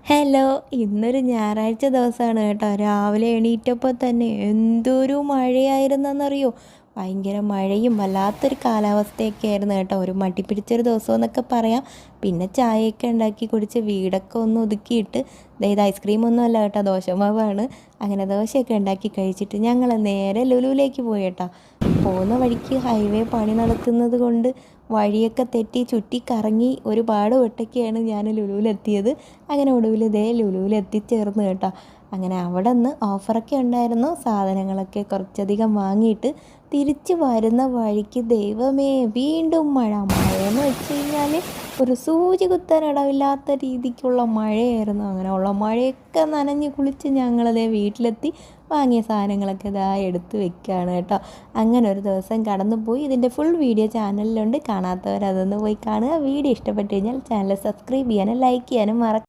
Hello, ഇന്നൊരു ഞായറാഴ്ച ദിവസമാണ് കേട്ടോ. രാവിലെ എണീറ്റപ്പോൾ തന്നെ എന്തൊരു മഴയായിരുന്നെന്നറിയോ. ഭയങ്കര മഴയും വല്ലാത്തൊരു കാലാവസ്ഥയൊക്കെ ആയിരുന്നു കേട്ടോ. ഒരു മടി പിടിച്ചൊരു ദിവസം എന്നൊക്കെ പറയാം. പിന്നെ ചായയൊക്കെ ഉണ്ടാക്കി കുടിച്ച് വീടൊക്കെ ഒന്ന് ഒതുക്കിയിട്ട് ഇത് ഐസ്ക്രീമൊന്നും അല്ല കേട്ടോ, ദോശമാവാണ്. അങ്ങനെ ദോശയൊക്കെ ഉണ്ടാക്കി കഴിച്ചിട്ട് ഞങ്ങൾ നേരെ ലുലുവിലേക്ക് പോയി കേട്ടോ. പോകുന്ന വഴിക്ക് ഹൈവേ പണി നടക്കുന്നത് കൊണ്ട് വഴിയൊക്കെ തെറ്റി ചുറ്റി കറങ്ങി ഒരുപാട് വട്ടൊക്കെയാണ് ഞാൻ ലുലുവിലെത്തിയത്. അങ്ങനെ ഒടുവിൽ ലുലുവിൽ എത്തിച്ചേർന്ന് കേട്ടോ. അങ്ങനെ അവിടെ നിന്ന് ഓഫറൊക്കെ ഉണ്ടായിരുന്നു. സാധനങ്ങളൊക്കെ കുറച്ചധികം വാങ്ങിയിട്ട് തിരിച്ച് വരുന്ന വഴിക്ക് ദൈവമേ വീണ്ടും മഴയെന്ന് വെച്ച് കഴിഞ്ഞാൽ ഒരു സൂചി കുത്താൻ ഇടവില്ലാത്ത രീതിക്കുള്ള മഴയായിരുന്നു. അങ്ങനെയുള്ള മഴയൊക്കെ നനഞ്ഞ് കുളിച്ച് ഞങ്ങളതേ വീട്ടിലെത്തി. വാങ്ങിയ സാധനങ്ങളൊക്കെ എടുത്ത് വെക്കുകയാണ് കേട്ടോ. അങ്ങനെ ഒരു ദിവസം കടന്നുപോയി. ഇതിൻ്റെ ഫുൾ വീഡിയോ ചാനലിലുണ്ട്, കാണാത്തവർ അതൊന്ന് പോയി കാണുക. വീഡിയോ ഇഷ്ടപ്പെട്ട് കഴിഞ്ഞാൽ ചാനൽ സബ്സ്ക്രൈബ് ചെയ്യാനും ലൈക്ക് ചെയ്യാനും മറക്കും.